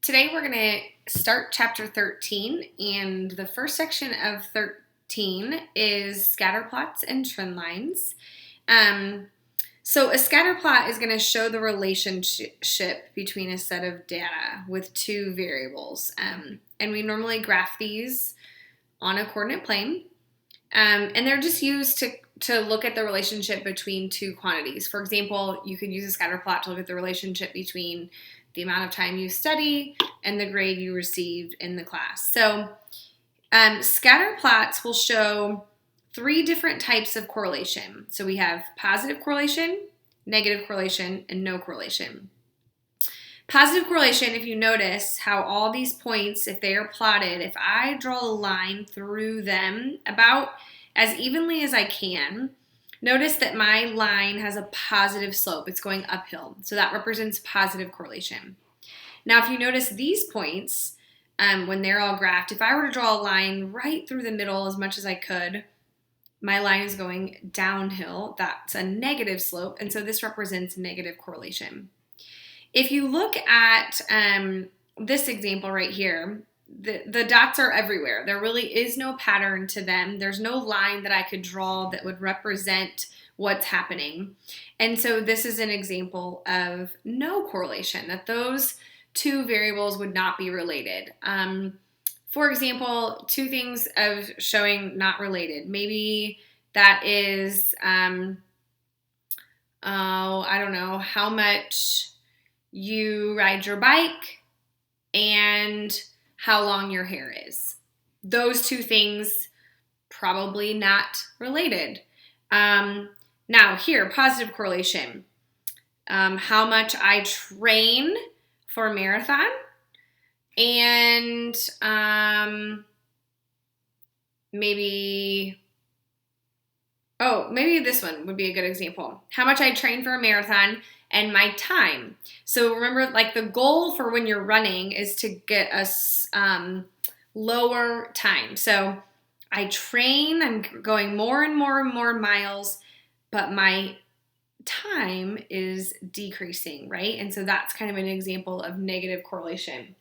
Today we're going to start chapter 13, and the first section of 13 is scatter plots and trend lines. So a scatter plot is going to show the relationship between a set of data with two variables. And we normally graph these on a coordinate plane. And they're just used to look at the relationship between two quantities. For example, you could use a scatter plot to look at the relationship between the amount of time you study and the grade you received in the class. So scatter plots will show three different types of correlation. So we have positive correlation, negative correlation, and no correlation. Positive correlation, if you notice how all these points, if they are plotted, if I draw a line through them about as evenly as I can, notice that my line has a positive slope. It's going uphill. So that represents positive correlation. Now, if you notice these points, when they're all graphed, if I were to draw a line right through the middle as much as I could, my line is going downhill. That's a negative slope. And so this represents negative correlation. If you look at this example right here, the dots are everywhere. There really is no pattern to them. There's no line that I could draw that would represent what's happening. And so this is an example of no correlation, that those two variables would not be related. For example, two things of showing not related. Maybe that is, I don't know, how much you ride your bike and how long your hair is. Those two things probably not related. Now here, positive correlation. How much I train for a marathon and maybe this one would be a good example. How much I train for a marathon and my time. So remember, like, the goal for when you're running is to get a lower time. So I train, I'm going more and more and more miles, but my time is decreasing, right? And so that's kind of an example of negative correlation.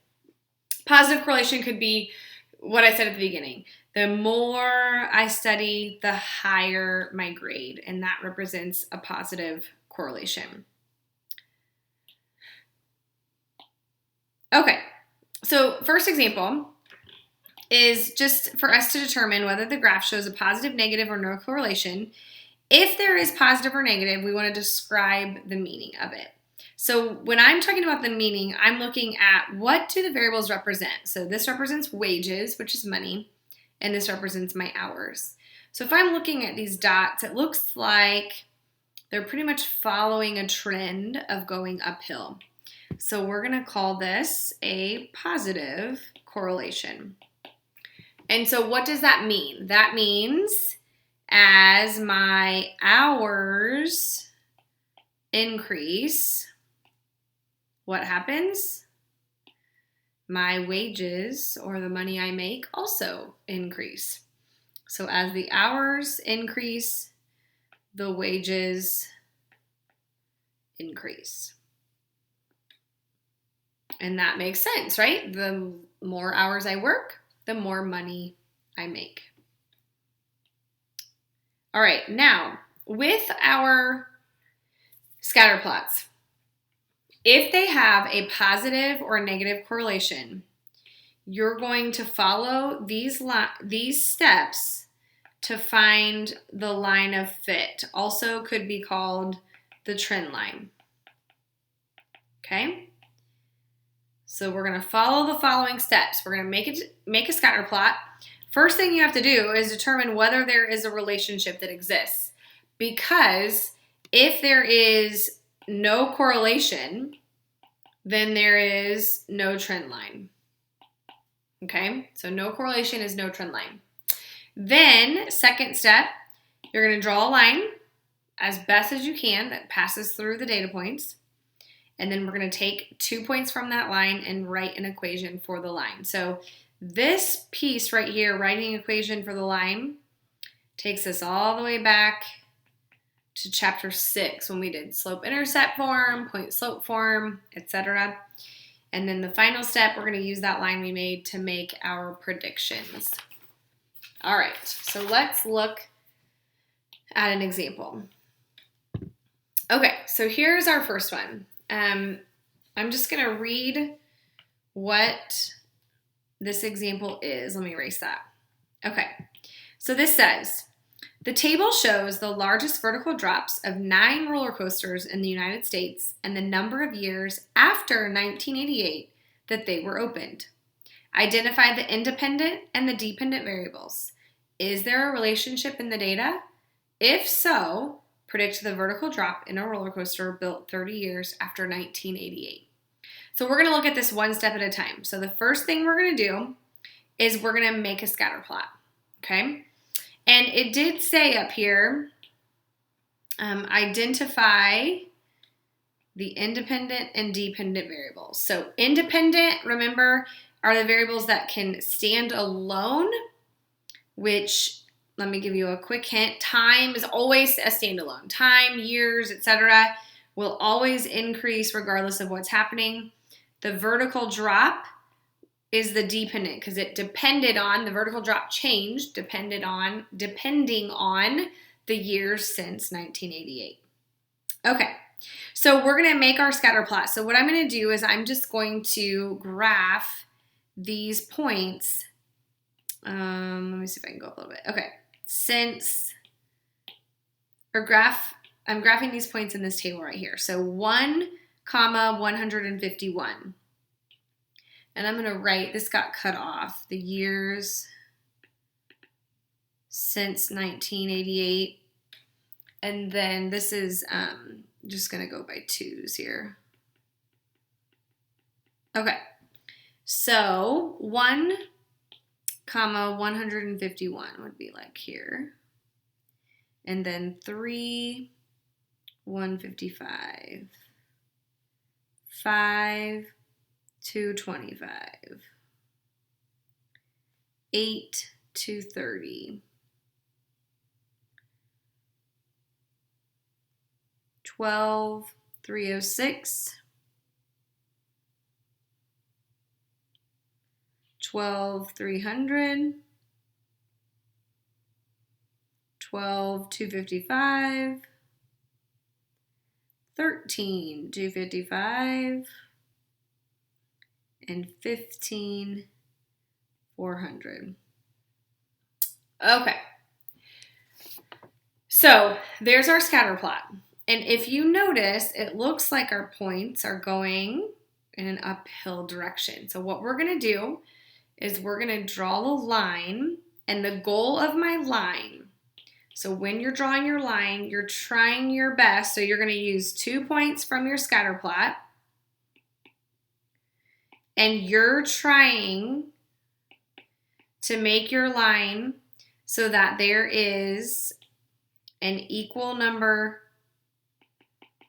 Positive correlation could be what I said at the beginning. The more I study, the higher my grade, and that represents a positive correlation. Okay, so first example is just for us to determine whether the graph shows a positive, negative, or no correlation. If there is positive or negative, we want to describe the meaning of it. So when I'm talking about the meaning, I'm looking at what do the variables represent. So this represents wages, which is money, and this represents my hours. So if I'm looking at these dots, it looks like they're pretty much following a trend of going uphill. So we're going to call this a positive correlation. And so what does that mean? That means as my hours increase, what happens? My wages, or the money I make, also increase. So as the hours increase, the wages increase. And that makes sense, right? The more hours I work, the more money I make. All right, now with our scatter plots, if they have a positive or negative correlation, you're going to follow these steps to find the line of fit. Also could be called the trend line. Okay? So we're going to follow the following steps. We're going to make a scatter plot. First thing you have to do is determine whether there is a relationship that exists. Because if there is no correlation, then there is no trend line. Okay? So no correlation is no trend line. Then, second step, you're going to draw a line as best as you can that passes through the data points. And then we're going to take 2 points from that line and write an equation for the line. So this piece right here, writing equation for the line, takes us all the way back to chapter 6 when we did slope-intercept form, point-slope form, etc. And then the final step, we're going to use that line we made to make our predictions. All right, so let's look at an example. Okay, so here's our first one. I'm just going to read what this example is. Let me erase that. Okay, so this says, the table shows the largest vertical drops of 9 roller coasters in the United States and the number of years after 1988 that they were opened. Identify the independent and the dependent variables. Is there a relationship in the data? If so, predict the vertical drop in a roller coaster built 30 years after 1988. So we're going to look at this one step at a time. So the first thing we're going to do is we're going to make a scatter plot, okay? And it did say up here, identify the independent and dependent variables. So independent, remember, are the variables that can stand alone, which, let me give you a quick hint, time is always a standalone. Time, years, etc. will always increase regardless of what's happening. The vertical drop is the dependent because it depended on, the vertical drop changed depending on the years since 1988. Okay, so we're going to make our scatter plot. So what I'm going to do is I'm just going to graph these points. Let me see if I can go up a little bit. Okay, I'm graphing these points in this table right here. So 1, 151. And I'm going to write, this got cut off, the years since 1988. And then this is just going to go by 2s here. Okay. So 1, 151 would be like here. And then 3, 155. 5, 225. 8, 230. 12, 306. 12, 300. 12, 255. 13, 255. And 15, 400. Okay. So there's our scatter plot. And if you notice, it looks like our points are going in an uphill direction. So what we're going to do is we're going to draw a line, and the goal of my line, so when you're drawing your line, you're trying your best. So you're going to use 2 points from your scatter plot, and you're trying to make your line so that there is an equal number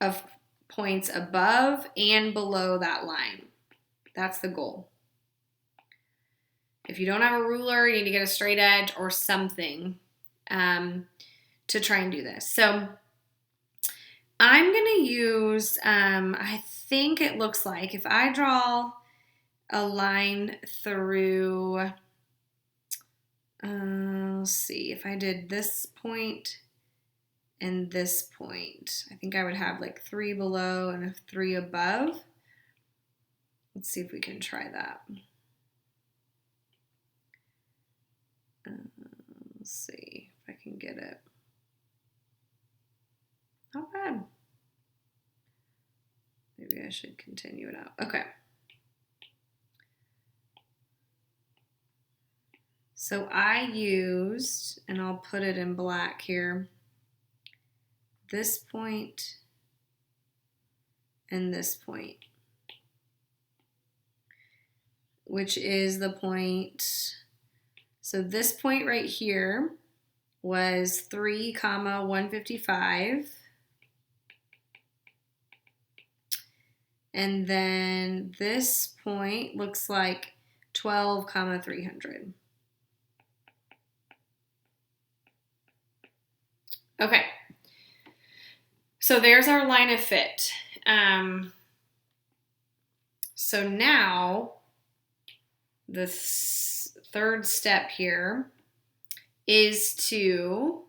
of points above and below that line. That's the goal. If you don't have a ruler, you need to get a straight edge or something to try and do this. So I'm going to use, I think it looks like if I draw a line through, let's see, if I did this point and this point, I think I would have like 3 below and a 3 above. Let's see if we can try that. Let's see if I can get it. Not bad. Maybe I should continue it out. Okay. So I used, and I'll put it in black here, this point and this point, which is the point. So this point right here was 3, 155. And then this point looks like 12, 300. Okay. So there's our line of fit. So now the third step here is to,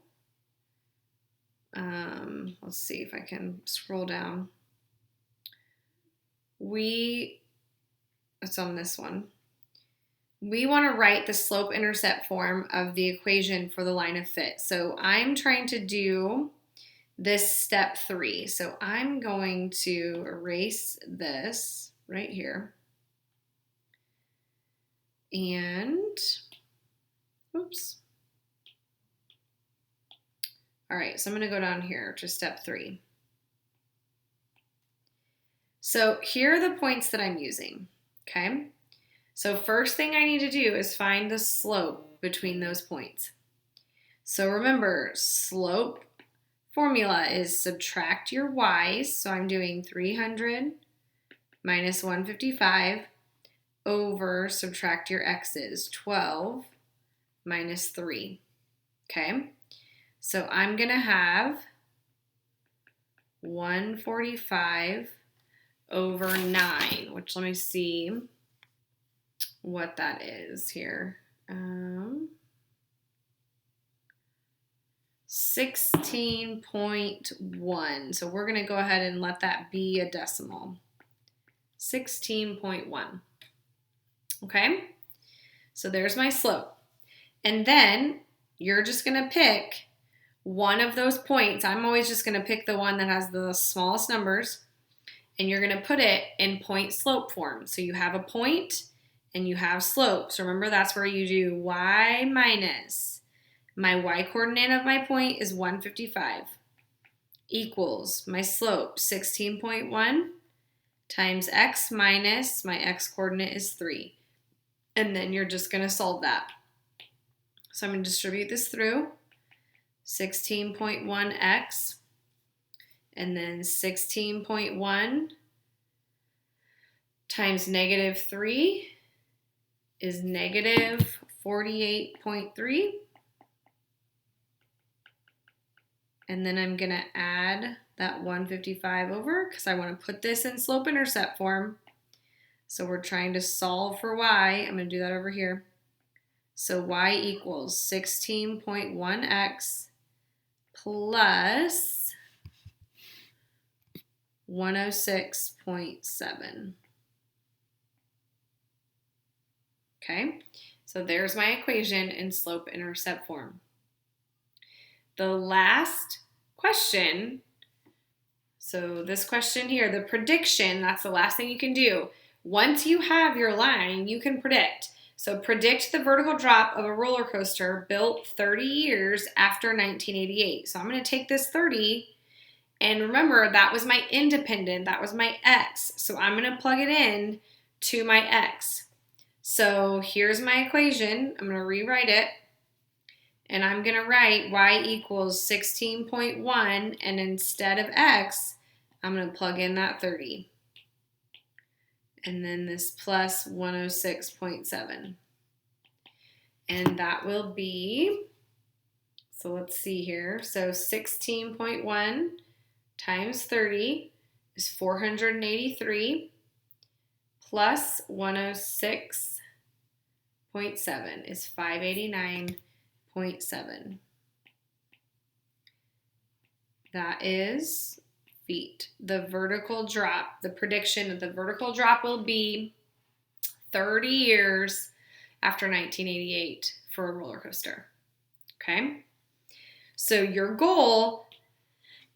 let's see if I can scroll down. It's on this one. We want to write the slope-intercept form of the equation for the line of fit. So I'm trying to do this step 3. So I'm going to erase this right here. And, oops. All right, so I'm going to go down here to step 3. So here are the points that I'm using, okay? So first thing I need to do is find the slope between those points. So remember, slope formula is subtract your y's. So I'm doing 300 minus 155 over subtract your x's, 12 minus 3, okay? So I'm going to have 145 over 9, which let me see what that is here. 16.1. So we're going to go ahead and let that be a decimal. 16.1. Okay? So there's my slope. And then you're just going to pick one of those points. I'm always just going to pick the one that has the smallest numbers, and you're going to put it in point slope form. So you have a point and you have slope. So remember, that's where you do y minus. My y coordinate of my point is 155 equals my slope 16.1 times x minus my x coordinate is 3. And then you're just going to solve that. So I'm going to distribute this through 16.1x and then 16.1 times negative 3 is negative 48.3. And then I'm going to add that 155 over because I want to put this in slope-intercept form. So we're trying to solve for y. I'm going to do that over here. So y equals 16.1x plus 106.7. Okay, so there's my equation in slope-intercept form. The last question, so this question here, the prediction, that's the last thing you can do. Once you have your line, you can predict. So predict the vertical drop of a roller coaster built 30 years after 1988. So I'm going to take this 30, and remember, that was my independent, that was my x. So I'm going to plug it in to my x. So here's my equation. I'm going to rewrite it. And I'm going to write y equals 16.1, and instead of x, I'm going to plug in that 30. And then this plus 106.7. And that will be, so let's see here. So 16.1 times 30 is 483 plus 106.7 is 589.7. That is feet. The vertical drop, the prediction of the vertical drop will be 30 years after 1988 for a roller coaster. Okay? So your goal,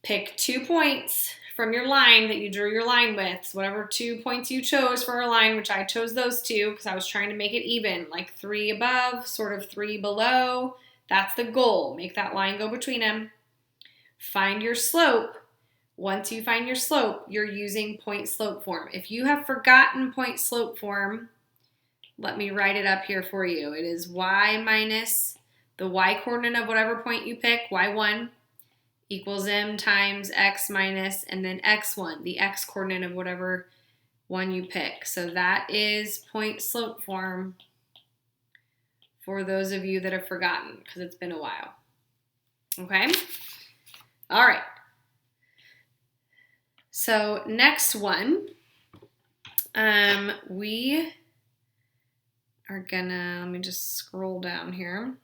pick 2 points from your line that you drew your line with. So whatever 2 points you chose for a line, which I chose those 2 because I was trying to make it even, like 3 above, sort of 3 below. That's the goal. Make that line go between them. Find your slope. Once you find your slope, you're using point slope form. If you have forgotten point slope form, let me write it up here for you. It is y minus the y coordinate of whatever point you pick, y1, equals m times x minus, and then x1, the x coordinate of whatever one you pick. So that is point slope form for those of you that have forgotten because it's been a while. Okay? All right. So next one We are gonna, let me just scroll down here.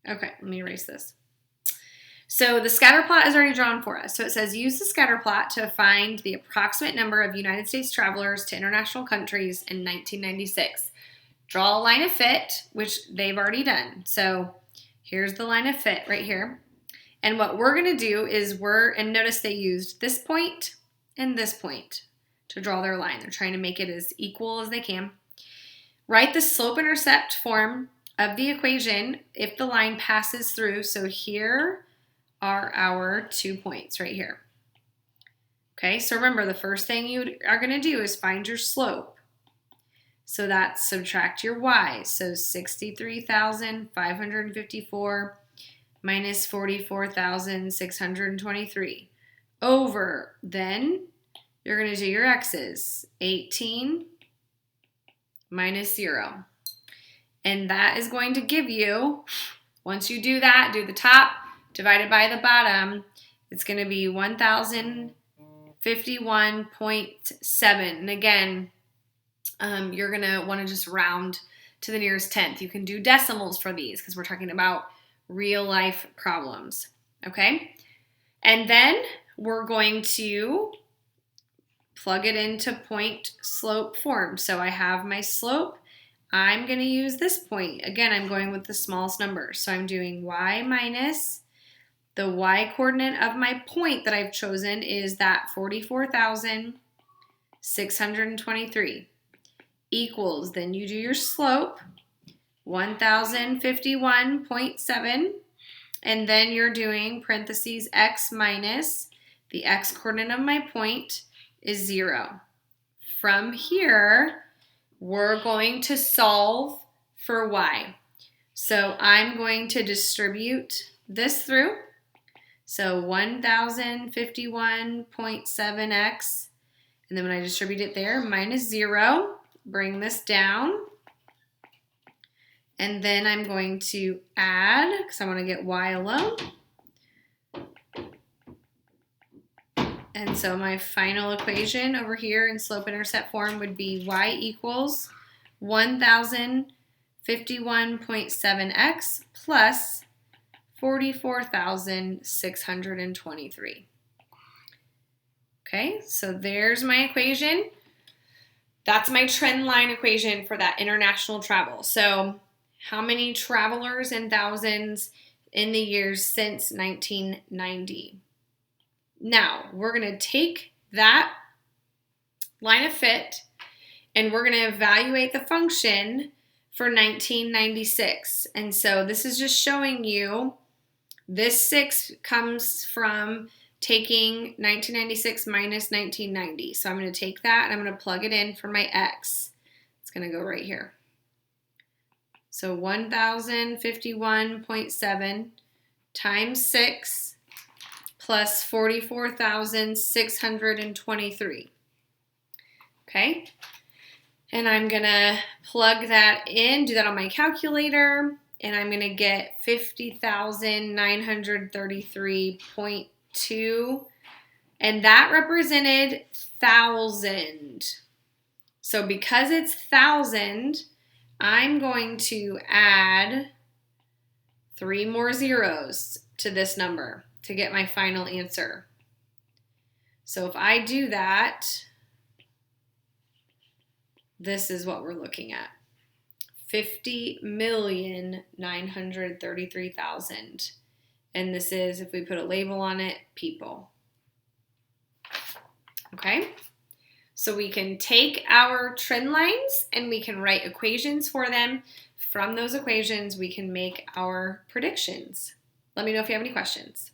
Okay, let me erase this. So the scatter plot is already drawn for us. So it says use the scatter plot to find the approximate number of United States travelers to international countries in 1996. Draw a line of fit, which they've already done. So here's the line of fit right here. And what we're going to do is and notice they used this point and this point to draw their line. They're trying to make it as equal as they can. Write the slope-intercept form of the equation if the line passes through. So here are our 2 points right here. Okay, so remember the first thing you are going to do is find your slope. So that's subtract your y. So 63,554 minus 44,623 over, then you're going to do your x's. 18 minus 0. And that is going to give you, once you do that, do the top divided by the bottom, it's going to be 1,051.7. And again, you're going to want to just round to the nearest tenth. You can do decimals for these because we're talking about real life problems. Okay? And then we're going to plug it into point slope form. So I have my slope. I'm going to use this point. Again, I'm going with the smallest number. So I'm doing y minus the y coordinate of my point that I've chosen is that 44,623 equals, then you do your slope, 1,051.7, and then you're doing parentheses x minus the x coordinate of my point is 0. From here, we're going to solve for y. So I'm going to distribute this through. So 1,051.7x, and then when I distribute it there, minus 0, bring this down. And then I'm going to add, because I want to get y alone. And so my final equation over here in slope-intercept form would be y equals 1,051.7x plus 44,623. Okay, so there's my equation. That's my trend line equation for that international travel. So how many travelers in thousands in the years since 1990? Now, we're going to take that line of fit and we're going to evaluate the function for 1996. And so this is just showing you this 6 comes from taking 1996 minus 1990. So I'm going to take that and I'm going to plug it in for my x. It's going to go right here. So 1,051.7 times 6 plus 44,623. Okay? And I'm going to plug that in, do that on my calculator, and I'm going to get 50,933.2, and that represented 1,000. So because it's 1,000, I'm going to add 3 more zeros to this number to get my final answer. So if I do that, this is what we're looking at. 50,933,000. And this is, if we put a label on it, people. Okay? So we can take our trend lines and we can write equations for them. From those equations, we can make our predictions. Let me know if you have any questions.